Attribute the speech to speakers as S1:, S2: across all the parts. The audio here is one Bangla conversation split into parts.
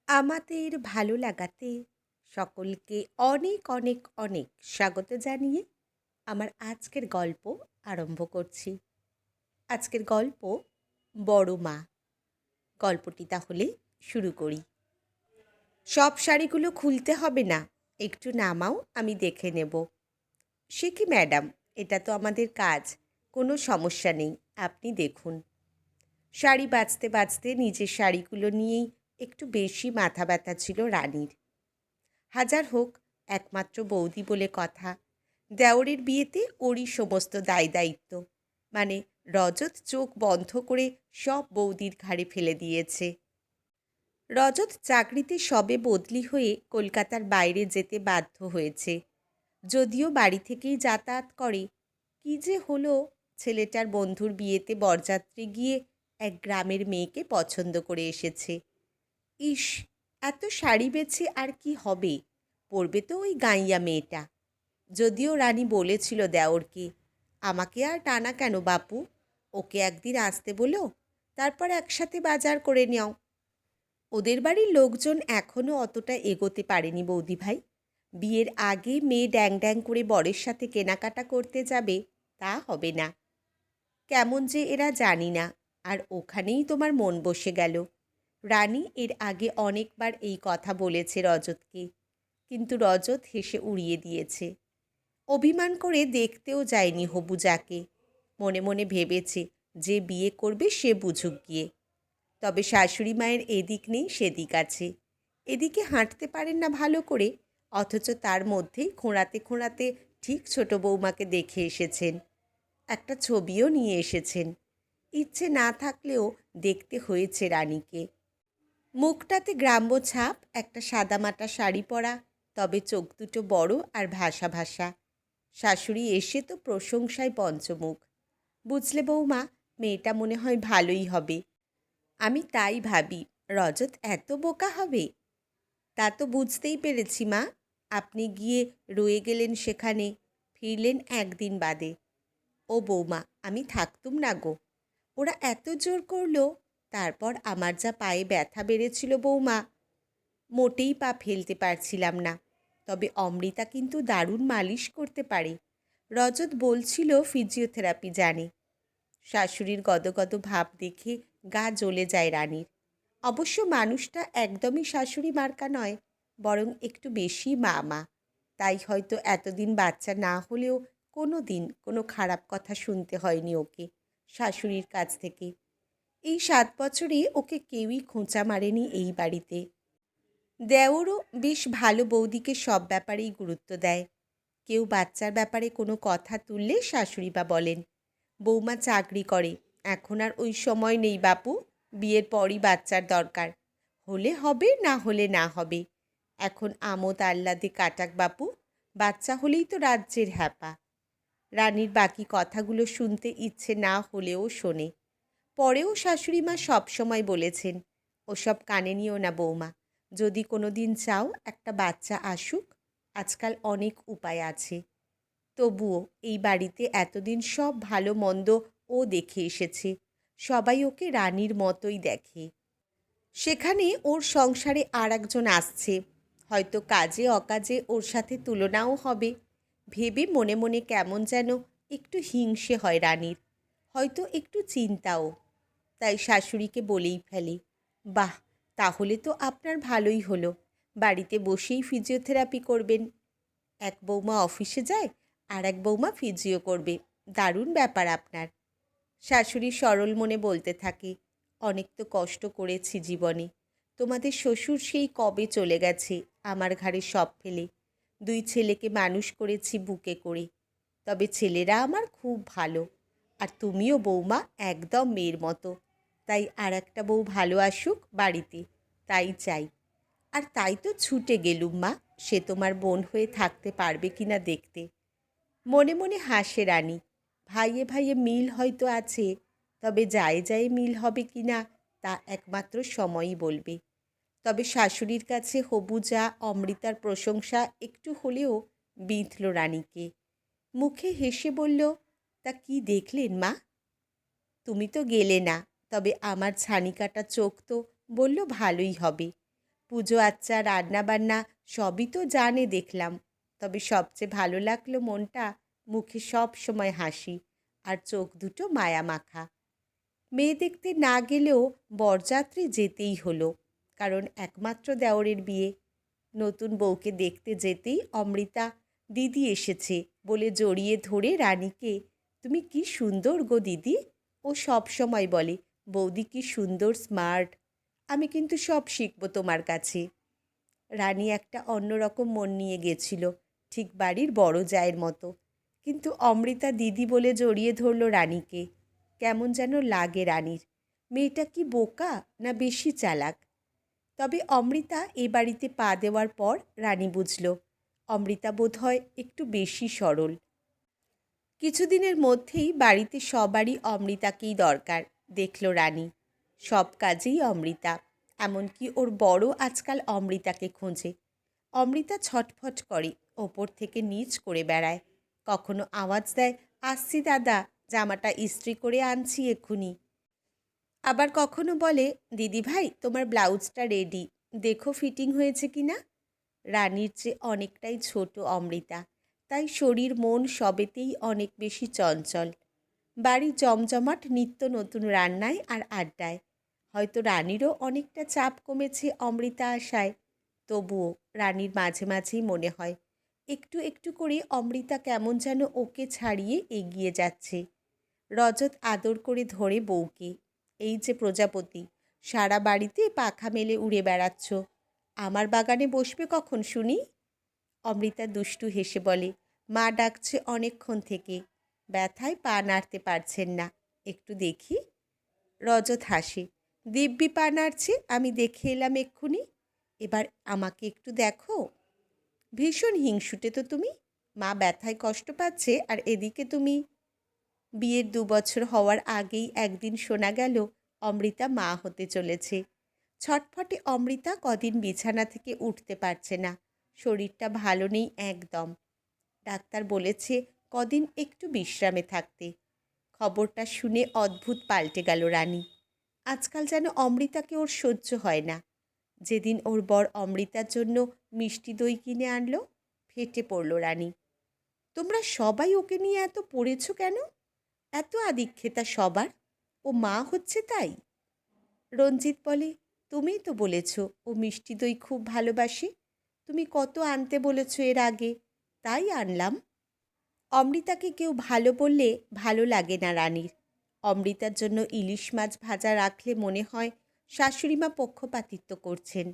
S1: আমাদের ভালো লাগাতে সকলকে অনেক অনেক অনেক স্বাগত জানিয়ে আমার আজকের গল্প আরম্ভ করছি। আজকের গল্প বড় মা। গল্পটি তাহলে শুরু করি। সব শাড়িগুলো খুলতে হবে না, একটু নামাও, আমি দেখে নেব। সে কি ম্যাডাম, এটা তো আমাদের কাজ, কোনো সমস্যা নেই, আপনি দেখুন। শাড়ি বাছতে বাছতে নিজের শাড়িগুলো নিয়েই একটু বেশি মাথা ব্যথা ছিল রানীর। হাজার হোক, একমাত্র বৌদি বলে কথা, দেওরের বিয়েতে ওরই সমস্ত দায় দায়িত্ব, মানে রজত চোখ বন্ধ করে সব বৌদির ঘাড়ে ফেলে দিয়েছে। রজত চাকরিতে সবে বদলি হয়ে কলকাতার বাইরে যেতে বাধ্য হয়েছে। যদিও বাড়ি থেকেই যাতায়াত করে, কী যে হলো, ছেলেটার বন্ধুর বিয়েতে বরযাত্রী গিয়ে এক গ্রামের মেয়েকে পছন্দ করে এসেছে। ইস, এত শাড়ি বেছে আর কি হবে, পরবে তো ওই গাঁইয়া মেয়েটা। যদিও রানী বলেছিল দেওরকে, আমাকে আর টানা কেন বাপু, ওকে একদিন আসতে বলো, তারপর একসাথে বাজার করে নাও। ওদের বাড়ির লোকজন এখনও অতটা এগোতে পারেনি বৌদি ভাই। বিয়ের আগে মেয়ে ড্যাং ড্যাং করে বরের সাথে কেনাকাটা করতে যাবে, তা হবে না। কেমন যে এরা জানি না, আর ওখানেই তোমার মন বসে গেল। রানী এর আগে অনেকবার এই কথা বলেছে রজতকে, কিন্তু রজত হেসে উড়িয়ে দিয়েছে। অভিমান করে দেখতেও যায়নি হবু যাকে। মনে মনে ভেবেছে যে বিয়ে করবে সে বুঝুক গিয়ে। তবে শাশুড়ি মায়ের এদিক নেই সেদিক আছে। এদিকে হাঁটতে পারেন না ভালো করে, অথচ তার মধ্যেই খোঁড়াতে খোঁড়াতে ঠিক ছোট বৌমাকে দেখে এসেছেন। একটা ছবিও নিয়ে এসেছেন। ইচ্ছে না থাকলেও দেখতে হয়েছে রানীকে। মুখটাতে গ্রাম্য ছাপ, একটা সাদামাটা শাড়ি পরা, তবে চোখ দুটো বড় আর ভাসা ভাসা। শাশুড়ি এসে তো প্রশংসায় পঞ্চমুখ। বুঝলে বৌমা, মেয়েটা মনে হয় ভালোই হবে। আমি তাই ভাবি, রজত এত বোকা হবে? তা তো বুঝতেই পেরেছি মা, আপনি গিয়ে রয়ে গেলেন সেখানে, ফিরলেন একদিন বাদে। ও বৌমা, আমি থাকতুম না গো, ওরা এত জোর করলো, তারপর আমার যা পায়ে ব্যথা বেড়েছিল বৌমা, মোটেই পা ফেলতে পারছিলাম না। তবে অমৃতা কিন্তু দারুণ মালিশ করতে পারে। রজত বলছিল ফিজিওথেরাপি জানে। শাশুড়ির গদগদ ভাব দেখে গা জ্বলে যায় রানীর। অবশ্য মানুষটা একদমই শাশুড়ি মার্কা নয়, বরং একটু বেশি মা মা। তাই হয়তো এতদিন বাচ্চা না হলেও কোনো দিন কোনো খারাপ কথা শুনতে হয়নি ওকে শাশুড়ির কাছ থেকে। এই 7 বছরে ওকে কেউই খোঁচা মারেনি এই বাড়িতে। দেওরও বেশ ভালো বৌদিকে সব ব্যাপারেই গুরুত্ব দেয়। কেউ বাচ্চার ব্যাপারে কোনো কথা তুললে শাশুড়িবা বলেন, বৌমা চাকরি করে, এখন আর ওই সময় নেই বাপু, বিয়ের পরই বাচ্চার দরকার, হলে হবে না হলে না হবে, এখন আমোদ আহ্লাদে কাটাক বাপু, বাচ্চা হলেই তো রাজ্যের হ্যাপা। রানীর বাকি কথাগুলো শুনতে ইচ্ছে না হলেও শোনে। পরেও শাশুড়িমা সবসময় বলেছেন, ওসব কানে নিও না বৌমা, যদি কোনো দিন চাও একটা বাচ্চা আসুক, আজকাল অনেক উপায় আছে। তবুও এই বাড়িতে এতদিন সব ভালো মন্দ ও দেখে এসেছে, সবাই ওকে রানীর মতোই দেখে। সেখানে ওর সংসারে আর একজন আসছে, হয়তো কাজে অকাজে ওর সাথে তুলনাও হবে, ভেবে মনে মনে কেমন যেন একটু হিংসে হয় রানীর, হয়তো একটু চিন্তাও। তাই শাশুড়িকে বলেই ফেলে, বাহ, তাহলে তো আপনার ভালোই হলো, বাড়িতে বসেই ফিজিওথেরাপি করবেন। এক বৌমা অফিসে যায়, আর এক বৌমা ফিজিও করবে, দারুণ ব্যাপার আপনার। শাশুড়ি সরল মনে বলতে থাকে, অনেক তো কষ্ট করেছি জীবনে, তোমাদের শ্বশুর সেই কবে চলে গেছে আমার ঘাড়ে সব ফেলে, 2 ছেলেকে মানুষ করেছি বুকে করে, তবে ছেলেরা আমার খুব ভালো, আর তুমিও বৌমা একদম মেয়ের মতো, তাই আর একটা বউ ভালো আসুক বাড়িতে, তাই চাই। আর তাই তো ছুটে গেলুম মা, সে তোমার বোন হয়ে থাকতে পারবে কিনা দেখতে। মনে মনে হাসে রানী। ভাইয়ে ভাইয়ে মিল হয়তো আছে, তবে যায় যায় মিল হবে কিনা তা একমাত্র সময়ই বলবে। তবে শাশুড়ির কাছে হবু যা অমৃতার প্রশংসা একটু হলেও বিঁধল রানীকে। মুখে হেসে বলল, তা কি দেখলেন মা? তুমি তো গেলে না, তবে আমার ছানিকাটা চোখ তো বলল ভালোই হবে। পুজো আচ্চা রান্নাবান্না সবই তো জানে দেখলাম, তবে সবচেয়ে ভালো লাগলো মনটা, মুখে সব সময় হাসি আর চোখ দুটো মায়া মাখা। মেয়ে দেখতে না গেলেও বরযাত্রী যেতেই হলো, কারণ একমাত্র দেওরের বিয়ে। নতুন বউকে দেখতে যেতেই অমৃতা দিদি এসেছে বলে জড়িয়ে ধরে রানীকে, তুমি কি সুন্দর গো দিদি। ও সব সময় বলে, বৌদি কি সুন্দর স্মার্ট, আমি কিন্তু সব শিখবো তোমার কাছে। রানী একটা অন্যরকম মন নিয়ে গেছিল, ঠিক বাড়ির বড় জায়ের মতো। কিন্তু অমৃতা দিদি বলে জড়িয়ে ধরল রানীকে। কেমন যেন লাগে রানীর। মেয়েটা কি বোকা না বেশি চালাক? তবে অমৃতা এ বাড়িতে পা দেওয়ার পর রানী বুঝল, অমৃতা বোধহয় একটু বেশি সরল। কিছুদিনের মধ্যেই বাড়িতে সবারই অমৃতাকেই দরকার, দেখল রানী। সব কাজেই অমৃতা, এমনকি ওর বড় আজকাল অমৃতাকে খোঁজে। অমৃতা ছটফট করে, ওপর থেকে নিচ করে বেড়ায়। কখনো আওয়াজ দেয়, আসছি দাদা, জামাটা ইস্ত্রি করে আনছি এক্ষুনি। আবার কখনো বলে, দিদিভাই তোমার ব্লাউজটা রেডি, দেখো ফিটিং হয়েছে কি না। রানীর চেয়ে অনেকটাই ছোট অমৃতা, তাই শরীর মন সবেতেই অনেক বেশি চঞ্চল। বাড়ি জমজমাট নিত্য নতুন রান্নায় আর আড্ডায়। হয়তো রানীরও অনেকটা চাপ কমেছে অমৃতা আসায়, তবুও রানীর মাঝে মাঝেই মনে হয় একটু একটু করে অমৃতা কেমন যেন ওকে ছাড়িয়ে এগিয়ে যাচ্ছে। রজত আদর করে ধরে বউকে, এই যে প্রজাপতি, সারা বাড়িতে পাখা মেলে উড়ে বেড়াচ্ছ, আমার বাগানে বসবে কখন শুনি। অমৃতা দুষ্টু হেসে বলে, মা ডাকছে অনেকক্ষণ থেকে, ব্যথায় পা নাড়তে পারছেন না, একটু দেখি। রজত হাসে, দিব্যি পা নাড়ছে, আমি দেখে এলাম এক্ষুনি, এবার আমাকে একটু দেখো। ভীষণ হিংসুটে তো তুমি, মা ব্যথায় কষ্ট পাচ্ছে আর এদিকে তুমি। বিয়ের 2 বছর হওয়ার আগেই একদিন শোনা গেল অমৃতা মা হতে চলেছে। ছটফটে অমৃতা কদিন বিছানা থেকে উঠতে পারছে না, শরীরটা ভালো নেই একদম। ডাক্তার বলেছে কদিন একটু বিশ্রামে থাকতে। খবরটা শুনে অদ্ভুত পাল্টে গেল রানী। আজকাল যেন অমৃতাকে ওর সহ্য হয় না। যেদিন ওর বর অমৃতার জন্য মিষ্টি দই কিনে আনলো, ফেটে পড়ল রানী। তোমরা সবাই ওকে নিয়ে এত পড়েছ কেন? এত আদিক্ষেতা সবার, ও মা হচ্ছে তাই? রঞ্জিত বলে, তুমিই তো বলেছ ও মিষ্টি দই খুব ভালোবাসে, তুমি কত আনতে বলেছ এর আগে, তাই আনলাম। অমৃতাকে কেউ ভালো বললে ভালো লাগে না রানীর। অমৃতার জন্য ইলিশ মাছ ভাজা রাখলে মনে হয় শাশুড়িমা পক্ষপাতিত্ব করছেন।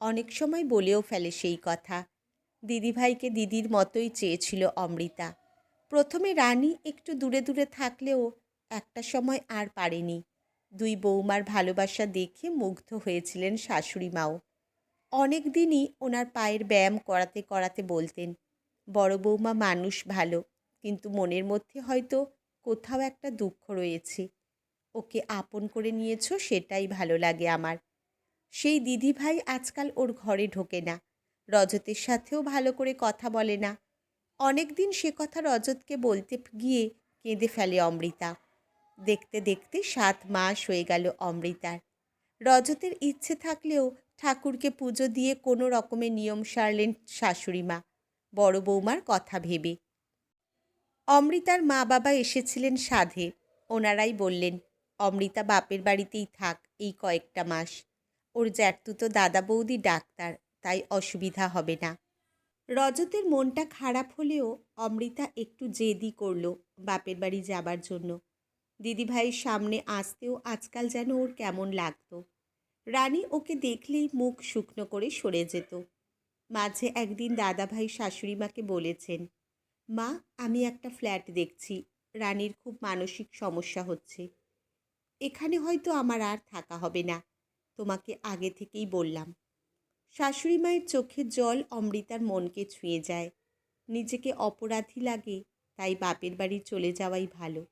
S1: অনেক সময় বলেও ফেলে সেই কথা। দিদিভাইকে দিদির মতোই চেয়েছিল অমৃতা। প্রথমে রানী একটু দূরে দূরে থাকলেও একটা সময় আর পারেনি। 2 বৌমার ভালোবাসা দেখে মুগ্ধ হয়েছিলেন শাশুড়িমাও। অনেক দিনই ওনার পায়ের ব্যায়াম করাতে করাতে বলতেন, বড় বৌমা মানুষ ভালো, কিন্তু মনের মধ্যে হয়তো কোথাও একটা দুঃখ রয়েছে। ওকে আপন করে নিয়েছ সেটাই ভালো লাগে আমার। সেই দিদিভাই আজকাল ওর ঘরে ঢোকে না, রজতের সাথেও ভালো করে কথা বলে না। অনেক দিন সে কথা রজতকে বলতে গিয়ে কেঁদে ফেলে অমৃতা। দেখতে দেখতে 7 মাস হয়ে গেল অমৃতার। রজতের ইচ্ছে থাকলেও ঠাকুরকে পুজো দিয়ে কোনো রকমে নিয়ম সারলেন শাশুড়িমা, বড় বৌমার কথা ভেবে। অমৃতার মা বাবা এসেছিলেন সাধে। ওনারাই বললেন, অমৃতা বাপের বাড়িতেই থাক এই কয়েকটা মাস। ওর জ্যাঠতুতো দাদা বৌদি ডাক্তার, তাই অসুবিধা হবে না। রজতের মনটা খারাপ হলেও অমৃতা একটু জেদি করল বাপের বাড়ি যাবার জন্য। দিদিভাইয়ের সামনে আসতেও আজকাল যেন ওর কেমন লাগতো। রানী ওকে দেখলেই মুখ শুকনো করে সরে যেত। মাঝে একদিন দাদাভাই শাশুড়িমাকে বলেছেন, মা, আমি একটা ফ্ল্যাট দেখছি, রানীর খুব মানসিক সমস্যা হচ্ছে, এখানে হয়তো আমার আর থাকা হবে না, তোমাকে আগে থেকেই বললাম। শাশুড়ি মায়ের চোখের জল অমৃতার মনকে ছুঁয়ে যায়। নিজেকে অপরাধী লাগে, তাই বাপের বাড়ি চলে যাওয়াই ভালো।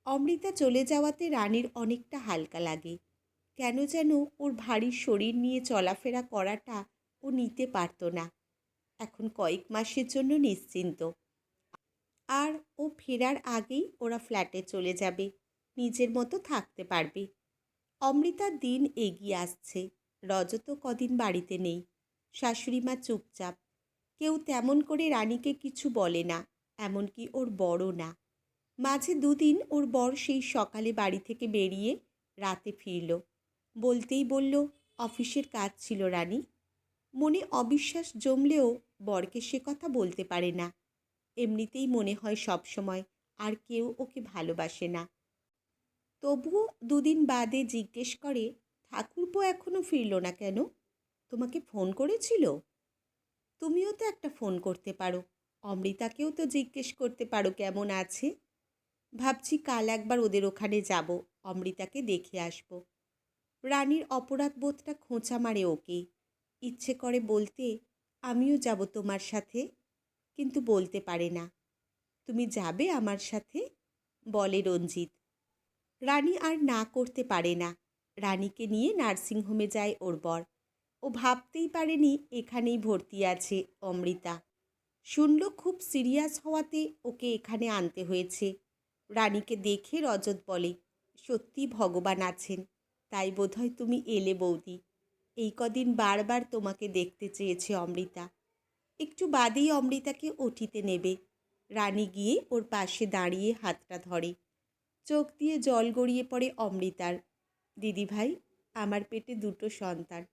S1: অমৃতা চলে যাওয়াতে রানীর অনেকটা হালকা লাগে। কেন যেন ওর ভারী শরীর নিয়ে চলাফেরা করাটা ও নিতে পারত না। এখন কয়েক মাসের জন্য নিশ্চিন্ত। আর ও ফেরার আগেই ওরা ফ্ল্যাটে চলে যাবে, নিজের মতো থাকতে পারবে। অমৃতার দিন এগিয়ে আসছে। রজতও কদিন বাড়িতে নেই। শাশুড়ি মা চুপচাপ। কেউ তেমন করে রানীকে কিছু বলে না, এমনকি ওর বড়ও না। মাঝে দুদিন ওর বর সেই সকালে বাড়ি থেকে বেরিয়ে রাতে ফিরল। বলতেই বলল, অফিসের কাজ ছিল রানী। মনে অবিশ্বাস জমলেও বরকে সে কথা বলতে পারে না। এমনিতেই মনে হয় সবসময় আর কেউ ওকে ভালোবাসে না। তবুও দুদিন বাদে জিজ্ঞেস করে, ঠাকুরপো এখনো ফিরল না কেন? তোমাকে ফোন করেছিল? তুমিও তো একটা ফোন করতে পারো। অমৃতাকেও তো জিজ্ঞেস করতে পারো কেমন আছে। ভাবছি কাল একবার ওদের ওখানে যাব, অমৃতাকে দেখে আসব। রানীর অপরাধবোধটা খোঁচা মারে ওকে। ইচ্ছে করে বলতে, আমিও যাব তোমার সাথে, কিন্তু বলতে পারে না। তুমি যাবে আমার সাথে? বলে রঞ্জিত। রানী আর না করতে পারে না। রানীকে নিয়ে নার্সিংহোমে যায় ওর বর। ও ভাবতেই পারেনি এখানেই ভর্তি আছে অমৃতা। শুনল খুব সিরিয়াস হওয়াতে ওকে এখানে আনতে হয়েছে। রানীকে দেখে রজত বলে, সত্যি ভগবান আছেন, তাই বোধহয় তুমি এলে বৌদি। এই কদিন বারবার তোমাকে দেখতে চেয়েছে অমৃতা। একটু বাদেই অমৃতাকে ওটিতে নেবে। রানী গিয়ে ওর পাশে দাঁড়িয়ে হাতটা ধরে। চোখ দিয়ে জল গড়িয়ে পড়ে অমৃতার। দিদিভাই, আমার পেটে দুটো সন্তান।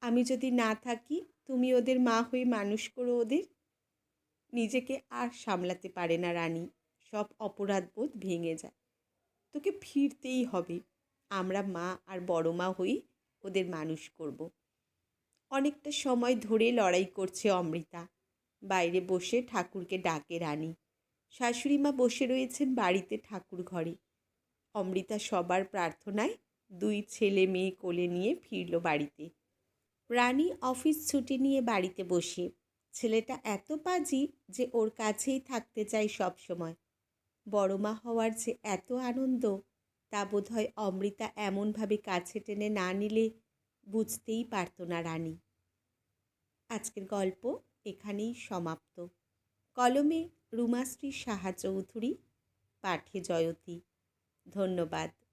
S1: আমি যদি না থাকি, তুমি ওদের মা হয়ে মানুষ করো ওদের। নিজেকে আর সামলাতে পারে না রানী। সব অপরাধবোধ ভেঙে যায়। তোকে ফিরতেই হবে। আমরা মা আর বড় মা হয়ে ওদের মানুষ করব। অনেকটা সময় ধরে লড়াই করছে অমৃতা। বাইরে বসে ঠাকুরকে ডাকে রানী। শাশুড়ি মা বসে রয়েছেন বাড়িতে ঠাকুর ঘরে। অমৃতা সবার প্রার্থনায় দুই ছেলে মেয়ে কোলে নিয়ে ফিরল বাড়িতে। রানী অফিস ছুটি নিয়ে বাড়িতে বসে। ছেলেটা এত পাজি যে ওর কাছেই থাকতে চায় সব সময়। বড় মা হওয়ার যে এত আনন্দ, তা বোধহয় অমৃতা এমনভাবে কাছে টেনে না নিলে বুঝতেই পারত না রানী। আজকের গল্প এখানেই সমাপ্ত। কলমে রুমাশ্রী সাহা চৌধুরী, পাঠে জয়তী। ধন্যবাদ।